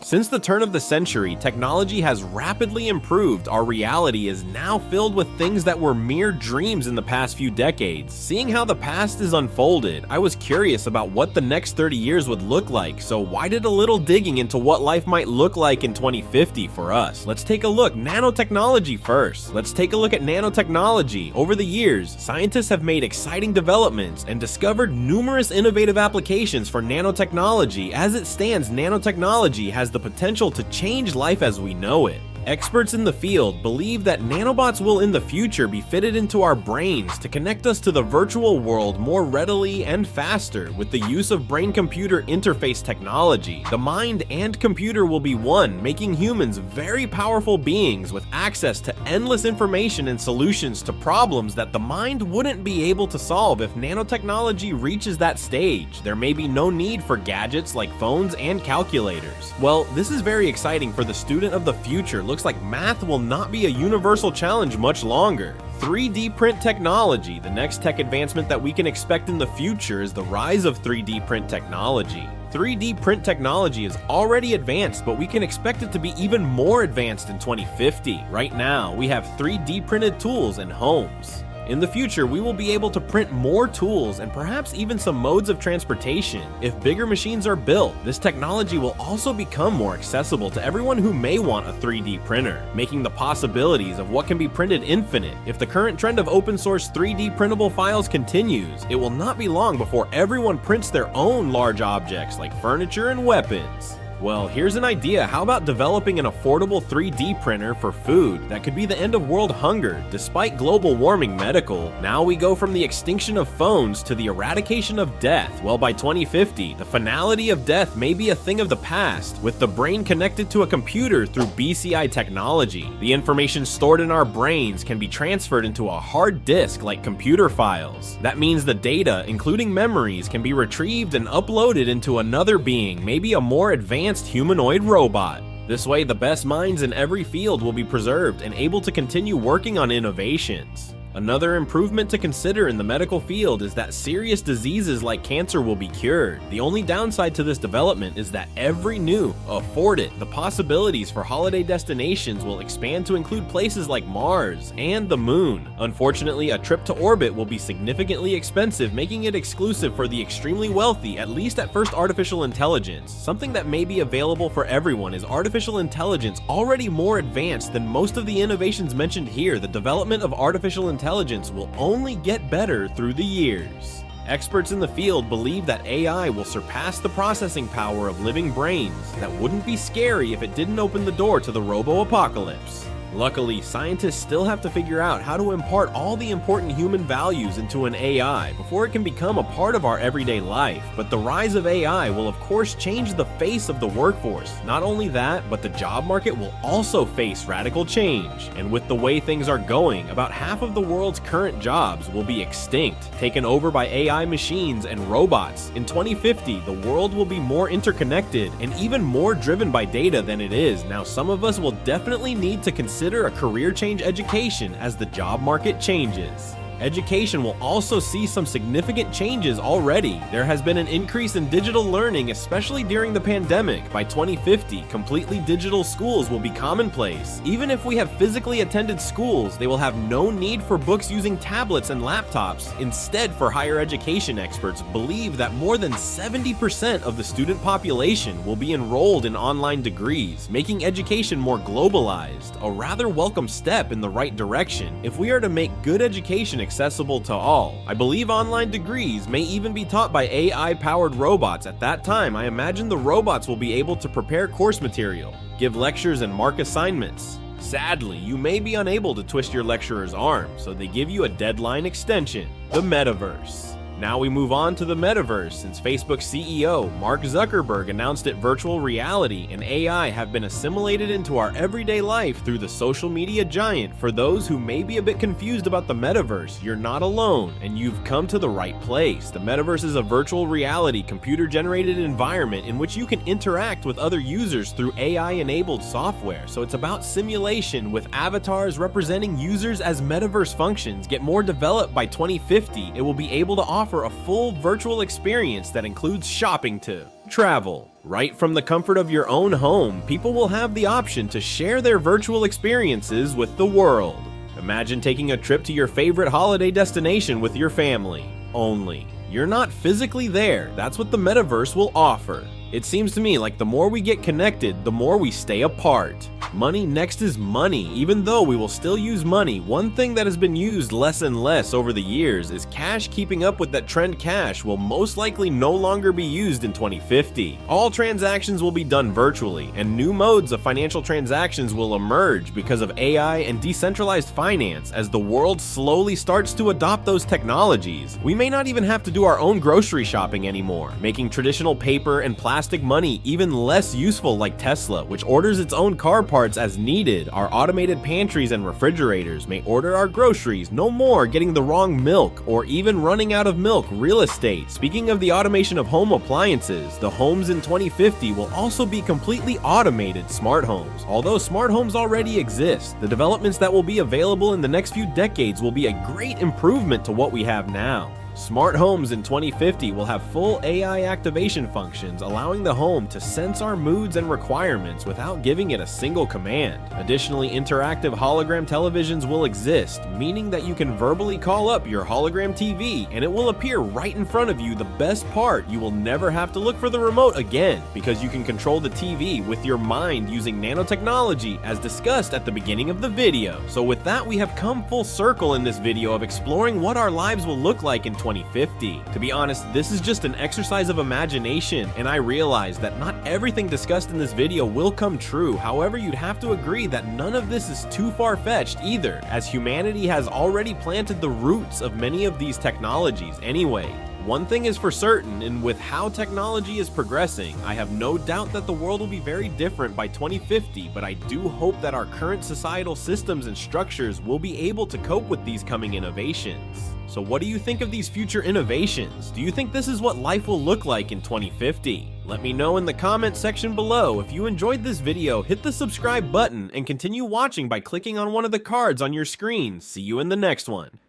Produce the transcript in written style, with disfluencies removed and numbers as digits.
Since the turn of the century, technology has rapidly improved. Our reality is now filled with things that were mere dreams in the past few decades. Seeing how the past is unfolded, I was curious about what the next 30 years would look like, so why did a little digging into what life might look like in 2050 for us? Let's take a look. Nanotechnology first. Let's take a look at nanotechnology. Over the years, scientists have made exciting developments and discovered numerous innovative applications for nanotechnology. As it stands, nanotechnology has the potential to change life as we know it. Experts in the field believe that nanobots will in the future be fitted into our brains to connect us to the virtual world more readily and faster with the use of brain-computer interface technology. The mind and computer will be one, making humans very powerful beings with access to endless information and solutions to problems that the mind wouldn't be able to solve if nanotechnology reaches that stage. There may be no need for gadgets like phones and calculators. Well, this is very exciting for the student of the future. Looks like math will not be a universal challenge much longer. 3D print technology. The next tech advancement that we can expect in the future is the rise of 3D print technology. 3D print technology is already advanced, but we can expect it to be even more advanced in 2050. Right now, we have 3D printed tools in homes. In the future, we will be able to print more tools and perhaps even some modes of transportation. If bigger machines are built, this technology will also become more accessible to everyone who may want a 3D printer, making the possibilities of what can be printed infinite. If the current trend of open source 3D printable files continues, it will not be long before everyone prints their own large objects like furniture and weapons. Well, here's an idea. How about developing an affordable 3D printer for food that could be the end of world hunger despite global warming medical? Now we go from the extinction of phones to the eradication of death. Well, by 2050, the finality of death may be a thing of the past, with the brain connected to a computer through BCI technology. The information stored in our brains can be transferred into a hard disk like computer files. That means the data, including memories, can be retrieved and uploaded into another being, maybe a more advanced humanoid robot. This way, the best minds in every field will be preserved and able to continue working on innovations. Another improvement to consider in the medical field is that serious diseases like cancer will be cured. The only downside to this development is that every new, the possibilities for holiday destinations will expand to include places like Mars and the Moon. Unfortunately, a trip to orbit will be significantly expensive, making it exclusive for the extremely wealthy, at least at first. Artificial intelligence. Something that may be available for everyone is artificial intelligence, already more advanced than most of the innovations mentioned here. The development of artificial intelligence will only get better through the years. Experts in the field believe that AI will surpass the processing power of living brains. That wouldn't be scary if it didn't open the door to the robo-apocalypse. Luckily, scientists still have to figure out how to impart all the important human values into an AI before it can become a part of our everyday life. But the rise of AI will of course change the face of the workforce. Not only that, but the job market will also face radical change. And with the way things are going, about half of the world's current jobs will be extinct, taken over by AI machines and robots. In 2050, the world will be more interconnected and even more driven by data than it is now. Some of us will definitely need to consider a career change education as the job market changes. Education will also see some significant changes already. There has been an increase in digital learning, especially during the pandemic. By 2050, completely digital schools will be commonplace. Even if we have physically attended schools, they will have no need for books using tablets and laptops. Instead, for higher education experts believe that more than 70% of the student population will be enrolled in online degrees, making education more globalized, a rather welcome step in the right direction. If we are to make good education accessible to all, I believe online degrees may even be taught by AI-powered robots. At that time, I imagine the robots will be able to prepare course material, give lectures, and mark assignments. Sadly, you may be unable to twist your lecturer's arm, so they give you a deadline extension. The Metaverse. Now we move on to the Metaverse, since Facebook's CEO, Mark Zuckerberg, announced that virtual reality and AI have been assimilated into our everyday life through the social media giant. For those who may be a bit confused about the Metaverse, you're not alone, and you've come to the right place. The Metaverse is a virtual reality, computer-generated environment in which you can interact with other users through AI-enabled software. So it's about simulation, with avatars representing users as Metaverse functions get more developed. By 2050, it will be able to offer a full virtual experience that includes shopping to travel, Right from the comfort of your own home, people will have the option to share their virtual experiences with the world. Imagine taking a trip to your favorite holiday destination with your family. Only, you're not physically there. That's what the metaverse will offer. It seems to me like the more we get connected, the more we stay apart. Money next is money. Even though we will still use money, one thing that has been used less and less over the years is cash. Keeping up with that trend, cash will most likely no longer be used in 2050. All transactions will be done virtually, and new modes of financial transactions will emerge because of AI and decentralized finance. As the world slowly starts to adopt those technologies, we may not even have to do our own grocery shopping anymore, making traditional paper and plastic money even less useful, like Tesla, which orders its own car parts as needed. Our automated pantries and refrigerators may order our groceries, no more getting the wrong milk or even running out of milk. Real estate. Speaking of the automation of home appliances, the homes in 2050 will also be completely automated smart homes. Although smart homes already exist, the developments that will be available in the next few decades will be a great improvement to what we have now. Smart homes in 2050 will have full AI activation functions, allowing the home to sense our moods and requirements without giving it a single command. Additionally, interactive hologram televisions will exist, meaning that you can verbally call up your hologram TV and it will appear right in front of you. The best part, you will never have to look for the remote again, because you can control the TV with your mind using nanotechnology, as discussed at the beginning of the video. So with that, we have come full circle in this video of exploring what our lives will look like in 2050. To be honest, this is just an exercise of imagination, and I realize that not everything discussed in this video will come true. However, you'd have to agree that none of this is too far-fetched either, as humanity has already planted the roots of many of these technologies anyway. One thing is for certain, and with how technology is progressing, I have no doubt that the world will be very different by 2050, but I do hope that our current societal systems and structures will be able to cope with these coming innovations. So what do you think of these future innovations? Do you think this is what life will look like in 2050? Let me know in the comments section below. If you enjoyed this video, hit the subscribe button and continue watching by clicking on one of the cards on your screen. See you in the next one.